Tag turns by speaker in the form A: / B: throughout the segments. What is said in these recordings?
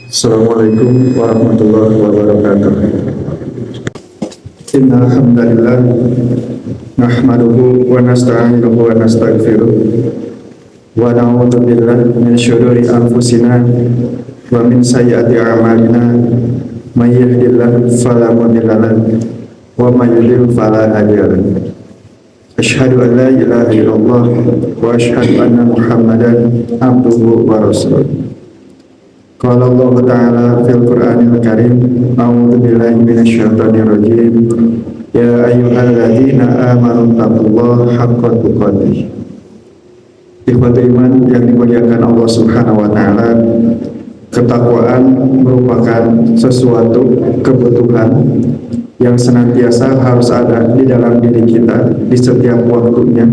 A: Assalamualaikum warahmatullahi wabarakatuh. Innal hamdalillah nahmaduhu wa nasta'inuhu wa nastaghfiruh wa na'udzu billahi min syururi anfusina wa min sayyiati a'malina may yahdihillahu fala mudilla lahu wa may yudlil fala hadiya lahu. Asyhadu an la ilaha illallah wa asyhadu anna Muhammadan abduhu wa rasuluh. Qala Allah Ta'ala fil Qur'anil Karim, a'udzu billahi minasyaitonir rajim. Ya ayyuhalladzina amanu taqullaha haqqa tuqatih. Ikhwatul iman yang dimuliakan Allah Subhanahu wa taala, ketakwaan merupakan sesuatu kebutuhan yang senantiasa harus ada di dalam diri kita di setiap waktunya.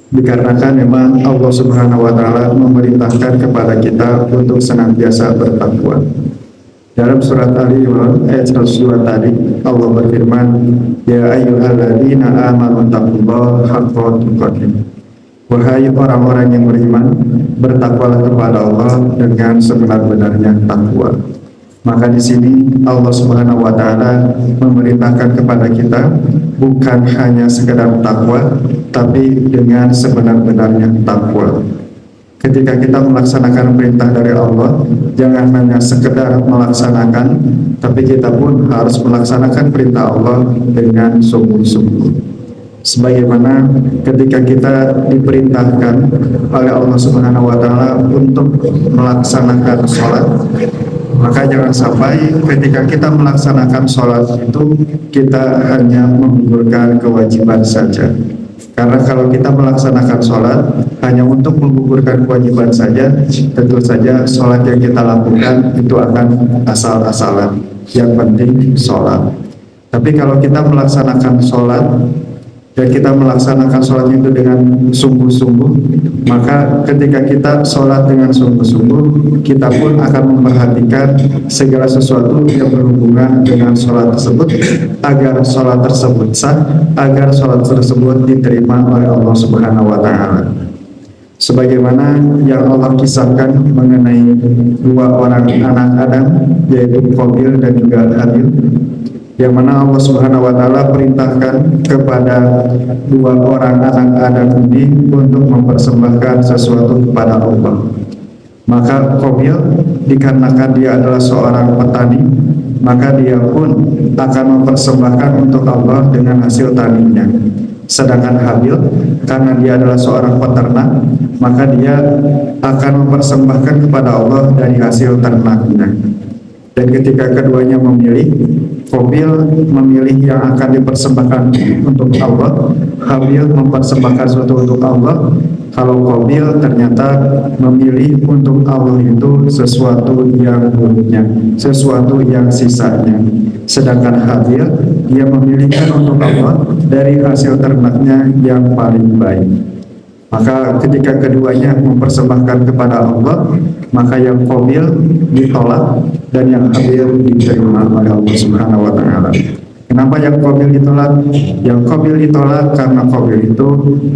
A: Dikarenakan memang Allah Subhanahu wa taala memerintahkan kepada kita untuk senantiasa bertakwa. Dalam surat Ali Imran ayat 102 tadi Allah berfirman, ya ayyuhalladzina amanu taqullaha haqqa tuqatih. Wahai orang-orang yang beriman, bertakwalah kepada Allah dengan sebenar-benarnya takwa. Maka di sini Allah Subhanahu wa taala memerintahkan kepada kita bukan hanya sekedar takwa, tapi dengan sebenar-benarnya takwa. Ketika kita melaksanakan perintah dari Allah, jangan hanya sekedar melaksanakan, tapi kita pun harus melaksanakan perintah Allah dengan sungguh-sungguh. Sebagaimana ketika kita diperintahkan oleh Allah Subhanahu wa taala untuk melaksanakan sholat, maka jangan sampai ketika kita melaksanakan sholat itu kita hanya menggugurkan kewajiban saja. Karena kalau kita melaksanakan sholat hanya untuk menggugurkan kewajiban saja, tentu saja sholat yang kita lakukan itu akan asal-asalan. Yang penting sholat. Tapi kalau kita melaksanakan sholat dan kita melaksanakan sholat itu dengan sungguh-sungguh, maka ketika kita sholat dengan sungguh-sungguh, kita pun akan memperhatikan segala sesuatu yang berhubungan dengan sholat tersebut, agar sholat tersebut sah, agar sholat tersebut diterima oleh Allah Subhanahu wa taala. Sebagaimana yang Allah kisahkan mengenai dua orang anak Adam, yaitu Qabil dan juga Habil, yang mana Allah Subhanahu wa taala perintahkan kepada dua orang anak Adam ini untuk mempersembahkan sesuatu kepada Allah. Maka Qabil, dikarenakan dia adalah seorang petani, maka dia pun akan mempersembahkan untuk Allah dengan hasil taninya. Sedangkan Habil, karena dia adalah seorang peternak, maka dia akan mempersembahkan kepada Allah dari hasil ternaknya. Dan ketika keduanya memilih, Qabil memilih yang akan dipersembahkan untuk Allah, Habil mempersembahkan sesuatu untuk Allah. Kalau Qabil ternyata memilih untuk Allah itu sesuatu yang buruknya, sesuatu yang sisanya. Sedangkan Habil, dia memilihkan untuk Allah dari hasil ternaknya yang paling baik. Maka ketika keduanya mempersembahkan kepada Allah, maka yang Qabil ditolak dan yang Habil diterima oleh Allah Subhanahu wa taala. Kenapa yang Qabil ditolak? Yang Qabil ditolak karena Qabil itu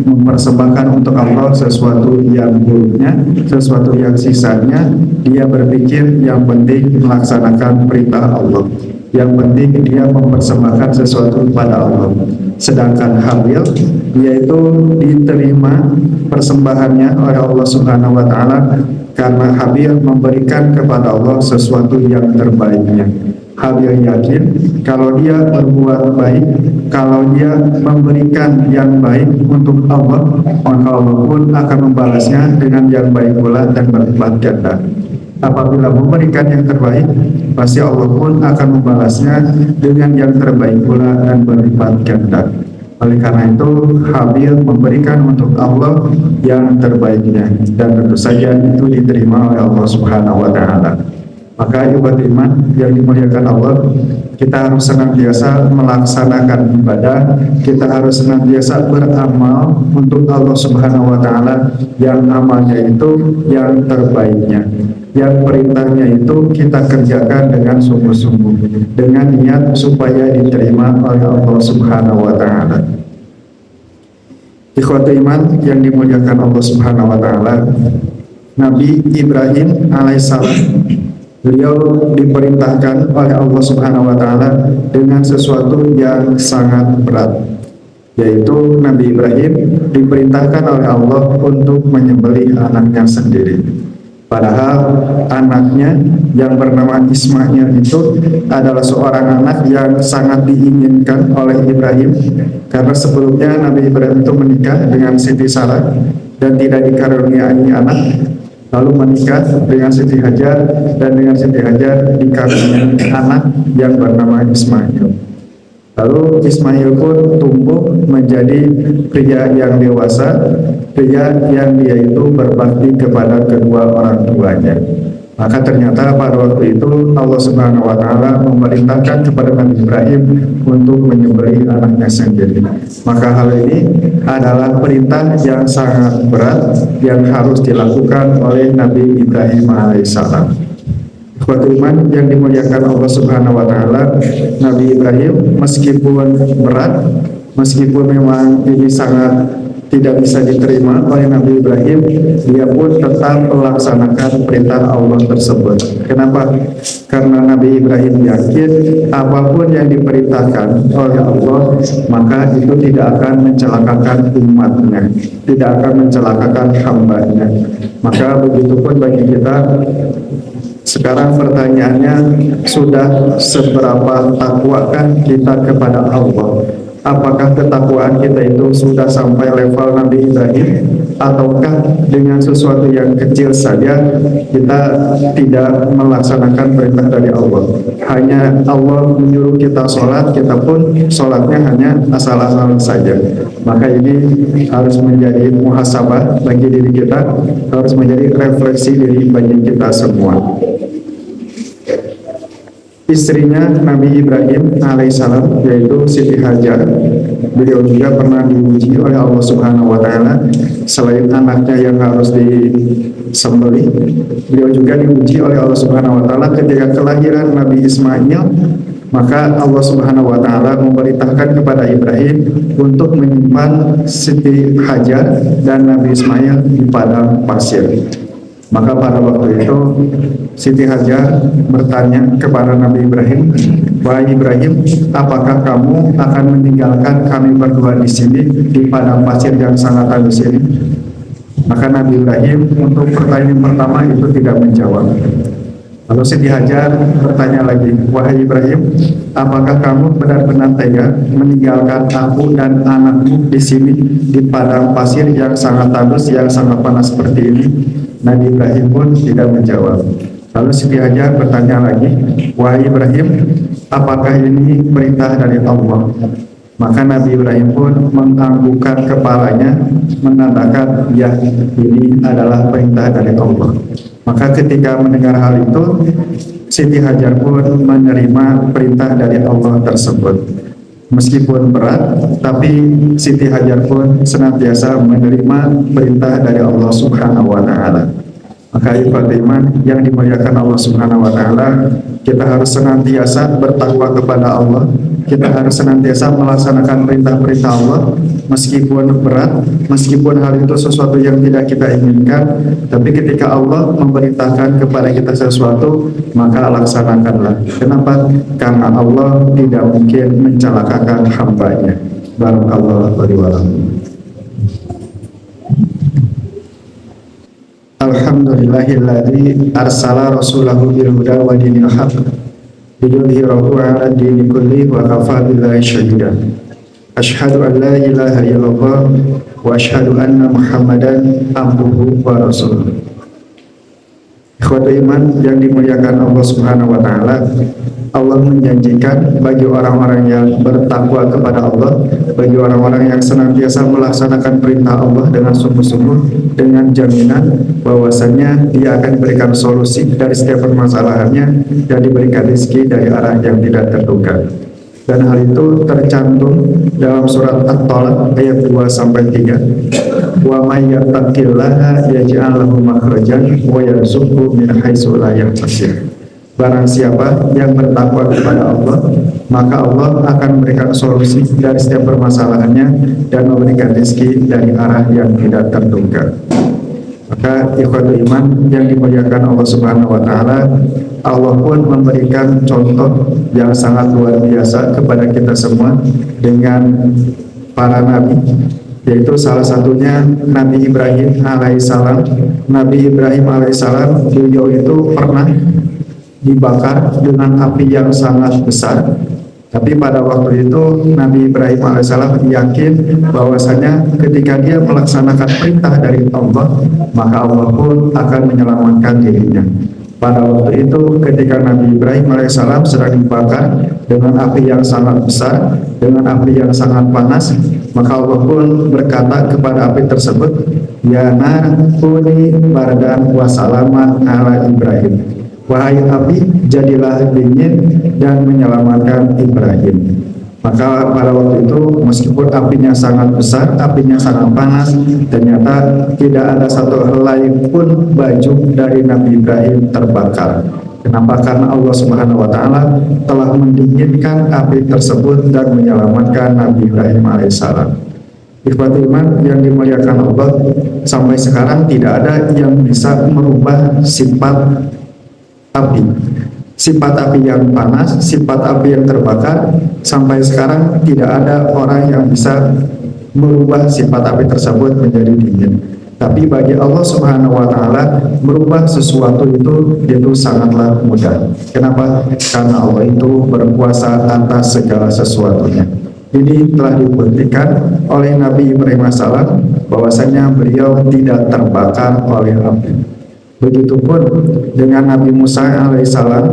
A: mempersembahkan untuk Allah sesuatu yang buruknya, sesuatu yang sisanya. Dia berpikir yang penting melaksanakan perintah Allah, yang penting dia mempersembahkan sesuatu kepada Allah. Sedangkan Habil, dia itu diterima persembahannya oleh Allah Subhanahu wa taala karena Habil memberikan kepada Allah sesuatu yang terbaiknya. Habil yakin kalau dia berbuat baik, kalau dia memberikan yang baik untuk Allah, maka Allah pun akan membalasnya dengan yang baik pula dan berlipat ganda. Apabila memberikan yang terbaik, pasti Allah pun akan membalasnya dengan yang terbaik pula dan berlipat ganda. Oleh karena itu, Habil memberikan untuk Allah yang terbaiknya, dan tentu saja itu diterima oleh Allah Subhanahu wa taala. Maka ibadah iman yang dimuliakan Allah, kita harus senantiasa melaksanakan ibadah, kita harus senantiasa beramal untuk Allah Subhanahu wa taala, yang amalnya itu yang terbaiknya, yang perintahnya itu kita kerjakan dengan sungguh-sungguh, dengan niat supaya diterima oleh Allah Subhanahu wa taala. Ikhwatul iman yang dimuliakan Allah Subhanahu wa taala, Nabi Ibrahim alaihissalam Beliau diperintahkan oleh Allah Subhanahu wa taala dengan sesuatu yang sangat berat, yaitu Nabi Ibrahim diperintahkan oleh Allah untuk menyembelih anaknya sendiri. Padahal anaknya yang bernama Ismail itu adalah seorang anak yang sangat diinginkan oleh Ibrahim, karena sebelumnya Nabi Ibrahim itu menikah dengan Siti Sarah dan tidak dikaruniai anak, lalu menikah dengan Siti Hajar, dan dengan Siti Hajar dikaruniai anak yang bernama Ismail. Lalu Ismail pun tumbuh menjadi pria yang dewasa, pria yang dia itu berbakti kepada kedua orang tuanya. Maka ternyata pada waktu itu Allah Subhanahu wa taala memerintahkan kepada Nabi Ibrahim untuk menyembelih anaknya sendiri. Maka hal ini adalah perintah yang sangat berat yang harus dilakukan oleh Nabi Ibrahim alaihissalam. Iman yang dimuliakan Allah Subhanahu wa taala, Nabi Ibrahim meskipun berat, meskipun memang ini sangat tidak bisa diterima oleh Nabi Ibrahim, dia pun tetap melaksanakan perintah Allah tersebut. Kenapa? Karena Nabi Ibrahim yakin apapun yang diperintahkan oleh Allah, maka itu tidak akan mencelakakan umatnya, tidak akan mencelakakan hambanya. Maka begitupun bagi kita. Sekarang pertanyaannya, sudah seberapa takwakah kita kepada Allah? Apakah ketakwaan kita itu sudah sampai level Nabi Ibrahim, ataukah dengan sesuatu yang kecil saja kita tidak melaksanakan perintah dari Allah? Hanya Allah menyuruh kita sholat, kita pun sholatnya hanya asal-asalan saja. Maka ini harus menjadi muhasabah bagi diri kita, harus menjadi refleksi diri bagi kita semua. Istrinya Nabi Ibrahim alaihissalam, yaitu Siti Hajar, beliau juga pernah diuji oleh Allah Subhanahu wa taala. Selain anaknya yang harus disembelih, beliau juga diuji oleh Allah Subhanahu wa taala ketika kelahiran Nabi Ismail. Maka Allah Subhanahu wa taala memerintahkan kepada Ibrahim untuk menyimpan Siti Hajar dan Nabi Ismail di padang pasir. Maka pada waktu itu Siti Hajar bertanya kepada Nabi Ibrahim, "Wahai Ibrahim, apakah kamu akan meninggalkan kami berdua di sini di padang pasir yang sangat tandus ini?" Maka Nabi Ibrahim untuk pertanyaan pertama itu tidak menjawab. Lalu Siti Hajar bertanya lagi, "Wahai Ibrahim, apakah kamu benar-benar tega meninggalkan aku dan anakmu di sini di padang pasir yang sangat tandus, yang sangat panas seperti ini?" Nabi Ibrahim pun tidak menjawab. Lalu Siti Hajar bertanya lagi, "Wahai Ibrahim, apakah ini perintah dari Allah?" Maka Nabi Ibrahim pun menganggukkan kepalanya, menandakan, "Ya, ini adalah perintah dari Allah." Maka ketika mendengar hal itu, Siti Hajar pun menerima perintah dari Allah tersebut. Meskipun berat, tapi Siti Hajar pun senantiasa menerima perintah dari Allah Subhanahu wa taala. Maka iman yang dimuliakan Allah Subhanahu wa taala, kita harus senantiasa bertakwa kepada Allah. Kita harus senantiasa melaksanakan perintah-perintah Allah meskipun berat, meskipun hal itu sesuatu yang tidak kita inginkan, tapi ketika Allah memerintahkan kepada kita sesuatu, maka laksanakanlah. Kenapa? Karena Allah tidak mungkin mencelakakan hambanya. Barakallahu wa lakum. Alhamdulillahilladzi arsala rasulahu bil huda wa dinil haqq liyudhhirahu 'ala dini kulli wa kafa billahi shahida. Asyhadu an la ilaha illallah wa asyhadu anna Muhammadan abduhu wa rasuluh. Ikhwatul iman yang dimuliakan Allah Subhanahu wa taala, Allah menjanjikan bagi orang-orang yang bertakwa kepada Allah, bagi orang-orang yang senantiasa melaksanakan perintah Allah dengan sungguh-sungguh, dengan jaminan bahwasanya dia akan diberikan solusi dari setiap permasalahannya dan diberikan rezeki dari arah yang tidak terduga. Dan hal itu tercantum dalam surat At-Talaq ayat 2-3. Wa may yattaqillaha yaj'al lahu makhrajan wa yarzuqhu min haitsu la yahtasib. Barang siapa yang bertakwa kepada Allah, maka Allah akan memberikan solusi dari setiap permasalahannya dan memberikan rezeki dari arah yang tidak terduga. Maka ikhwatul iman yang dimuliakan Allah Subhanahu wa taala, Allah pun memberikan contoh yang sangat luar biasa kepada kita semua dengan para nabi, yaitu salah satunya Nabi Ibrahim alaihissalam. Nabi Ibrahim alaihissalam, beliau itu pernah dibakar dengan api yang sangat besar. Tapi pada waktu itu Nabi Ibrahim alaihissalam yakin bahwasanya ketika dia melaksanakan perintah dari Allah, maka Allah pun akan menyelamatkan dirinya. Pada waktu itu ketika Nabi Ibrahim alaihissalam sedang dibakar dengan api yang sangat besar, dengan api yang sangat panas, maka Allah pun berkata kepada api tersebut, "Ya nar kuni bardan wa salaman ala Ibrahim." Wahai api, jadilah dingin dan menyelamatkan Ibrahim. Maka pada waktu itu meskipun apinya sangat besar, apinya sangat panas, ternyata tidak ada satu helai pun baju dari Nabi Ibrahim terbakar. Kenapa? Karena Allah Subhanahu wa taala telah mendinginkan api tersebut dan menyelamatkan Nabi Ibrahim alaihissalam. Ikhwatul iman yang dimuliakan Allah, sampai sekarang tidak ada yang bisa merubah sifat api, sifat api yang panas, sifat api yang terbakar. Sampai sekarang tidak ada orang yang bisa merubah sifat api tersebut menjadi dingin. Tapi bagi Allah Subhanahu wa taala, merubah sesuatu itu sangatlah mudah. Kenapa? Karena Allah itu berkuasa atas segala sesuatunya. Ini telah dibuktikan oleh Nabi Ibrahim alaihissalam bahwasanya beliau tidak terbakar oleh api. Begitupun dengan Nabi Musa alaihissalam,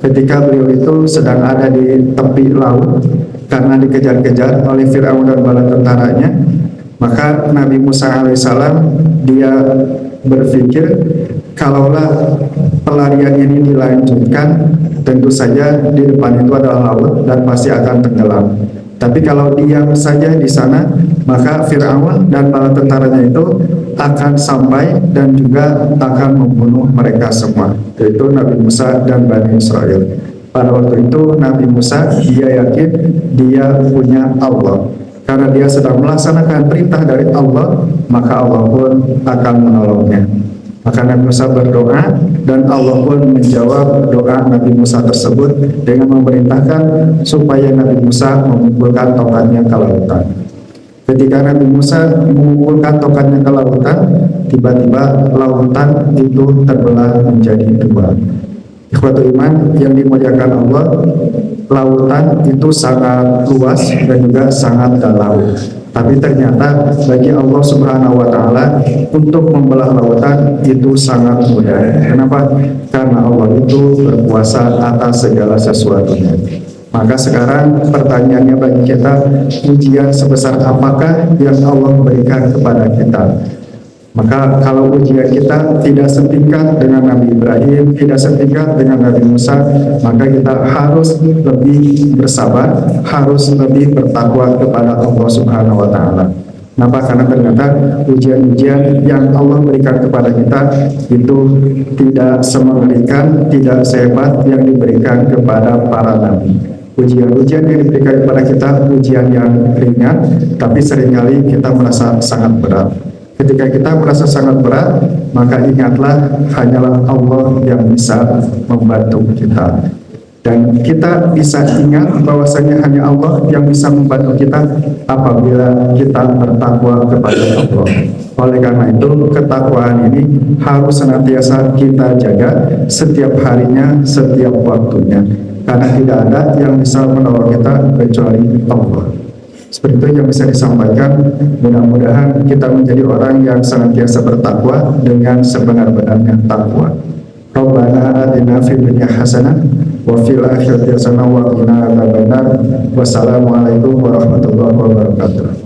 A: ketika beliau itu sedang ada di tepi laut karena dikejar-kejar oleh Fir'aun dan bala tentaranya, maka Nabi Musa alaihissalam dia berpikir, kalaulah pelarian ini dilanjutkan, tentu saja di depan itu adalah laut dan pasti akan tenggelam. Tapi kalau diam saja di sana, maka Fir'aun dan bala tentaranya itu akan sampai dan juga akan membunuh mereka semua, yaitu Nabi Musa dan Bani Israel. Pada waktu itu Nabi Musa dia yakin dia punya Allah. Karena dia sedang melaksanakan perintah dari Allah, maka Allah pun akan menolongnya. Maka Nabi Musa berdoa dan Allah pun menjawab doa Nabi Musa tersebut dengan memerintahkan supaya Nabi Musa mengumpulkan tongkatnya ke lautan. Ketika Nabi Musa mengumpulkan tongkatnya ke lautan, tiba-tiba lautan itu terbelah menjadi dua. Ikhwatul iman yang dimuliakan Allah, lautan itu sangat luas dan juga sangat dalam. Tapi ternyata bagi Allah Subhanahu wa taala untuk membelah lautan itu sangat mudah. Kenapa? Karena Allah itu berkuasa atas segala sesuatunya. Maka sekarang pertanyaannya bagi kita, ujian sebesar apakah yang Allah berikan kepada kita? Maka kalau ujian kita tidak setingkat dengan Nabi Ibrahim, tidak setingkat dengan Nabi Musa, maka kita harus lebih bersabar, harus lebih bertakwa kepada Allah Subhanahu wa taala. Kenapa? Karena ternyata ujian-ujian yang Allah berikan kepada kita itu tidak semengerikan, tidak sehebat yang diberikan kepada para nabi. Ujian-ujian yang diberikan kepada kita ujian yang ringan, tapi seringkali kita merasa sangat berat. Ketika kita merasa sangat berat, maka ingatlah hanyalah Allah yang bisa membantu kita. Dan kita bisa ingat bahwasanya hanya Allah yang bisa membantu kita apabila kita bertakwa kepada Allah. Oleh karena itu, ketakwaan ini harus senantiasa kita jaga setiap harinya, setiap waktunya. Karena tidak ada yang bisa menolong kita kecuali Allah. Seperti itu yang bisa disampaikan. Mudah-mudahan kita menjadi orang yang senantiasa bertakwa dengan sebenar-benarnya takwa. Rabbana atina fid dunya hasanah wa fil akhirati hasanah wa qina adzabannar. Wassalamualaikum warahmatullahi wabarakatuh.